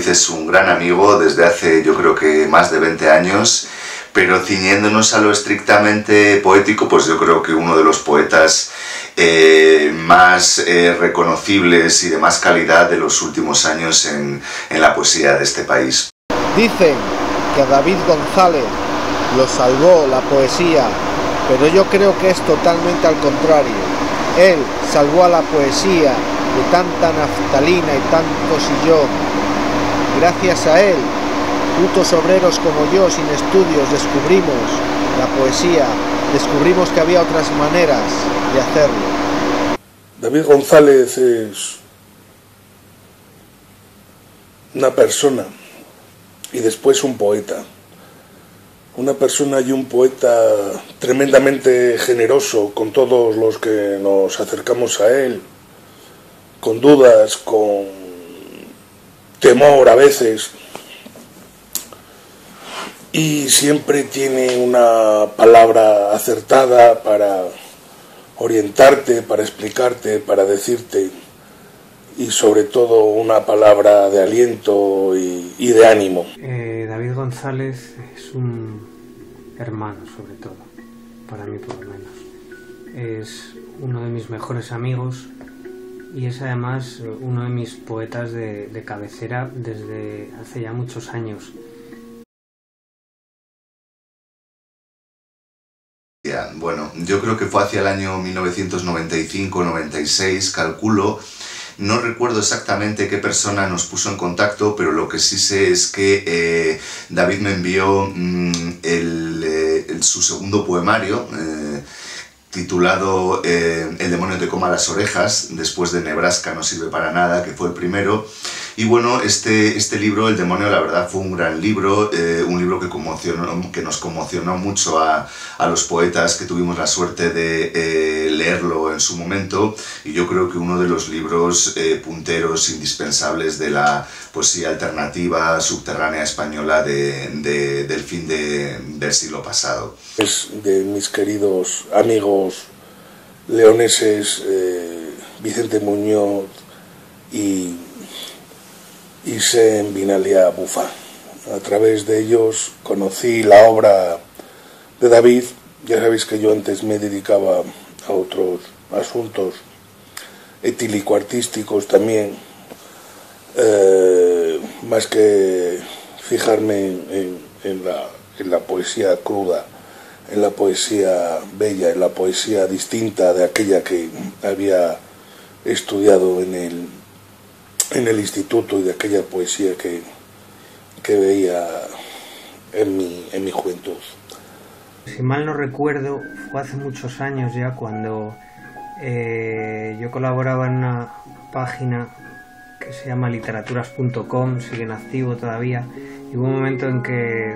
David es un gran amigo desde hace, yo creo que más de 20 años, pero ciñéndonos a lo estrictamente poético, pues yo creo que uno de los poetas más reconocibles y de más calidad de los últimos años en la poesía de este país. Dicen que a David González lo salvó la poesía, pero yo creo que es totalmente al contrario. Él salvó a la poesía de tanta naftalina y tanto sillón. Gracias a él, putos obreros como yo, sin estudios, descubrimos la poesía, descubrimos que había otras maneras de hacerlo. David González es una persona y después un poeta. Una persona y un poeta tremendamente generoso con todos los que nos acercamos a él, con dudas, con temor a veces, y siempre tiene una palabra acertada para orientarte, para explicarte, para decirte, y sobre todo una palabra de aliento y de ánimo. David González es un hermano, sobre todo, para mí por lo menos. Es uno de mis mejores amigos y es además uno de mis poetas de cabecera desde hace ya muchos años. Bueno, yo creo que fue hacia el año 1995-96, calculo. No recuerdo exactamente qué persona nos puso en contacto, pero lo que sí sé es que David me envió su segundo poemario, titulado El demonio te coma las orejas, después de Nebraska no sirve para nada, que fue el primero. Y bueno, este libro, El demonio, la verdad fue un gran libro, un libro que nos conmocionó mucho a los poetas que tuvimos la suerte de leerlo en su momento, y yo creo que uno de los libros punteros indispensables de la poesía alternativa subterránea española del fin del siglo pasado. Es de mis queridos amigos leoneses Vicente Muñoz y Sen Binalia Bufa. A través de ellos conocí la obra de David. Ya sabéis que yo antes me dedicaba a otros asuntos etílico-artísticos también, más que fijarme en la poesía cruda, en la poesía bella, en la poesía distinta de aquella que había estudiado en el instituto, y de aquella poesía que veía en mi juventud. Si mal no recuerdo, fue hace muchos años ya cuando yo colaboraba en una página que se llama literaturas.com, sigue en activo todavía, y hubo un momento en que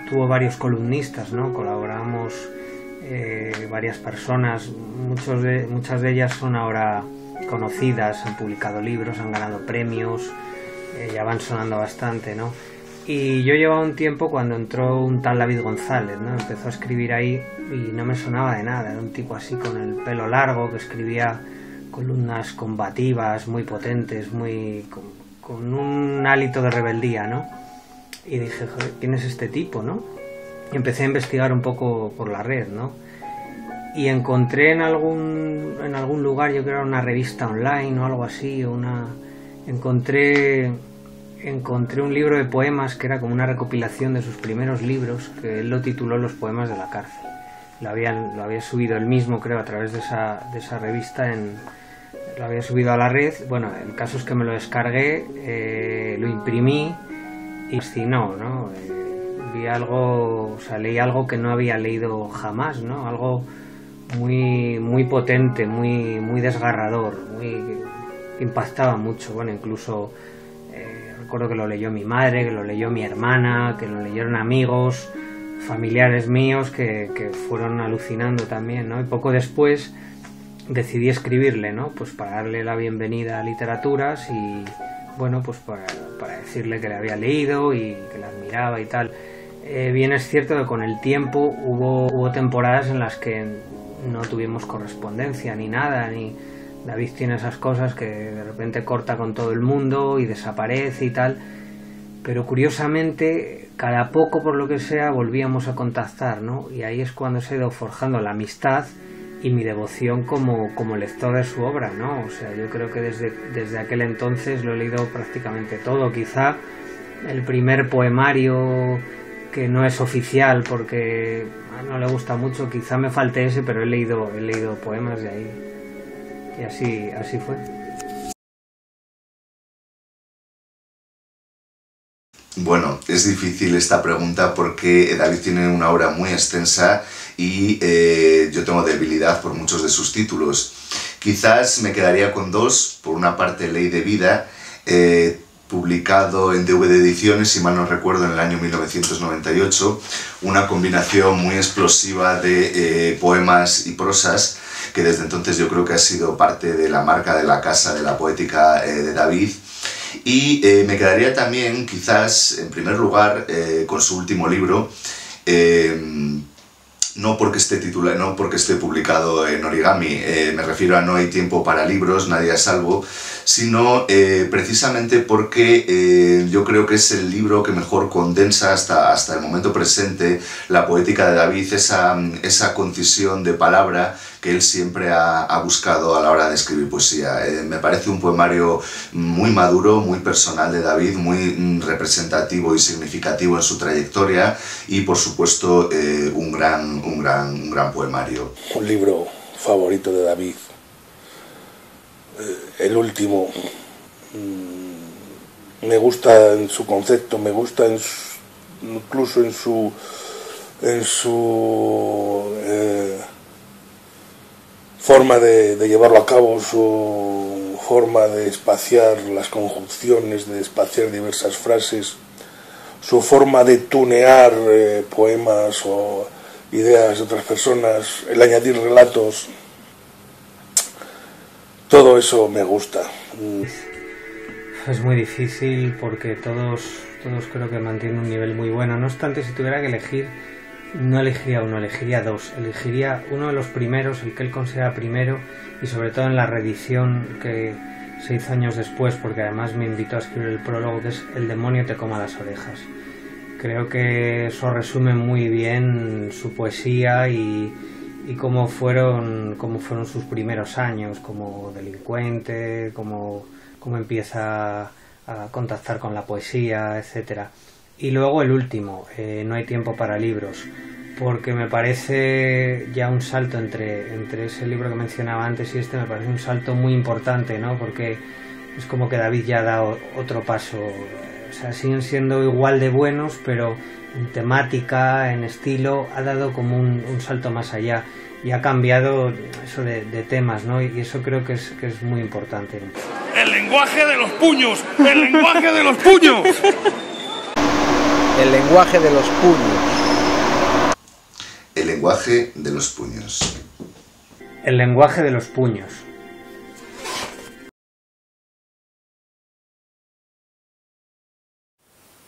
tuvo varios columnistas, ¿no? Colaboramos varias personas, muchas de ellas son ahora conocidas, han publicado libros, han ganado premios, ya van sonando bastante, ¿no? Y yo llevaba un tiempo cuando entró un tal David González, ¿no? Empezó a escribir ahí y no me sonaba de nada, era un tipo así con el pelo largo que escribía columnas combativas, muy potentes, con un hálito de rebeldía, ¿no? Y dije, joder, ¿quién es este tipo, no? Y empecé a investigar un poco por la red, ¿no? Y encontré en algún lugar, yo creo que era una revista online o algo así, encontré un libro de poemas que era como una recopilación de sus primeros libros, que él lo tituló Los poemas de la cárcel. Lo había subido él mismo, creo, a través de esa revista, lo había subido a la red. Bueno, el caso es que me lo descargué, lo imprimí y fascinó, ¿no? Leí algo que no había leído jamás, ¿no? Algo muy, muy potente, muy desgarrador, que impactaba mucho. Bueno, incluso recuerdo que lo leyó mi madre, que lo leyó mi hermana, que lo leyeron amigos, familiares míos que fueron alucinando también, ¿no? Y poco después decidí escribirle, ¿no? Pues para darle la bienvenida a Literaturas y, bueno, pues para decirle que le había leído y que la admiraba y tal. Bien es cierto que con el tiempo hubo temporadas en las que no tuvimos correspondencia ni nada, ni David tiene esas cosas que de repente corta con todo el mundo y desaparece y tal, pero curiosamente cada poco, por lo que sea, volvíamos a contactar, ¿no? Y ahí es cuando se ha ido forjando la amistad y mi devoción como lector de su obra, ¿no? O sea, yo creo que desde aquel entonces lo he leído prácticamente todo. Quizá el primer poemario que no es oficial porque no le gusta mucho, quizá me falte ese, pero he leído poemas de ahí. Y así fue. Bueno, es difícil esta pregunta porque David tiene una obra muy extensa y yo tengo debilidad por muchos de sus títulos. Quizás me quedaría con dos. Por una parte, Ley de Vida, publicado en DVD Ediciones, si mal no recuerdo, en el año 1998, una combinación muy explosiva de poemas y prosas, que desde entonces yo creo que ha sido parte de la marca de la casa de la poética de David. Y me quedaría también, quizás, en primer lugar, con su último libro, no porque esté publicado en Origami, me refiero a No hay tiempo para libros, nadie a salvo, sino precisamente porque yo creo que es el libro que mejor condensa hasta el momento presente la poética de David, esa concisión de palabra que él siempre ha buscado a la hora de escribir poesía. Me parece un poemario muy maduro, muy personal de David, muy representativo y significativo en su trayectoria y, por supuesto, un gran poemario. Un libro favorito de David. El último. Me gusta en su concepto, me gusta incluso en su forma de llevarlo a cabo, su forma de espaciar las conjunciones, de espaciar diversas frases, su forma de tunear poemas o ideas de otras personas, el añadir relatos, todo eso me gusta. Es muy difícil porque todos creo que mantienen un nivel muy bueno. No obstante, si tuviera que elegir, no elegiría uno, elegiría dos. Elegiría uno de los primeros, el que él considera primero, y sobre todo en la reedición que se hizo años después, porque además me invitó a escribir el prólogo, que es El demonio te coma las orejas. Creo que eso resume muy bien su poesía y cómo fueron sus primeros años como delincuente, cómo empieza a contactar con la poesía, etcétera. Y luego el último, No hay tiempo para libros, porque me parece ya un salto entre ese libro que mencionaba antes y este, me parece un salto muy importante, ¿no? Porque es como que David ya ha dado otro paso. O sea, siguen siendo igual de buenos, pero en temática, en estilo, ha dado como un salto más allá y ha cambiado eso de temas, ¿no? Y eso creo que es muy importante. ¡El lenguaje de los puños! ¡El lenguaje de los puños! El lenguaje de los puños. El lenguaje de los puños. El lenguaje de los puños.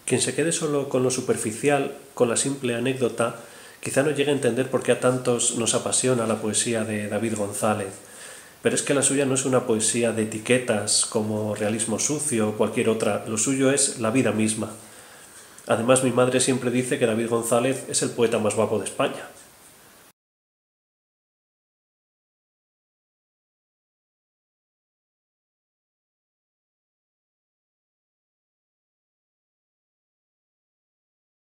Quien se quede solo con lo superficial, con la simple anécdota, quizá no llegue a entender por qué a tantos nos apasiona la poesía de David González. Pero es que la suya no es una poesía de etiquetas como realismo sucio o cualquier otra, lo suyo es la vida misma. Además, mi madre siempre dice que David González es el poeta más guapo de España.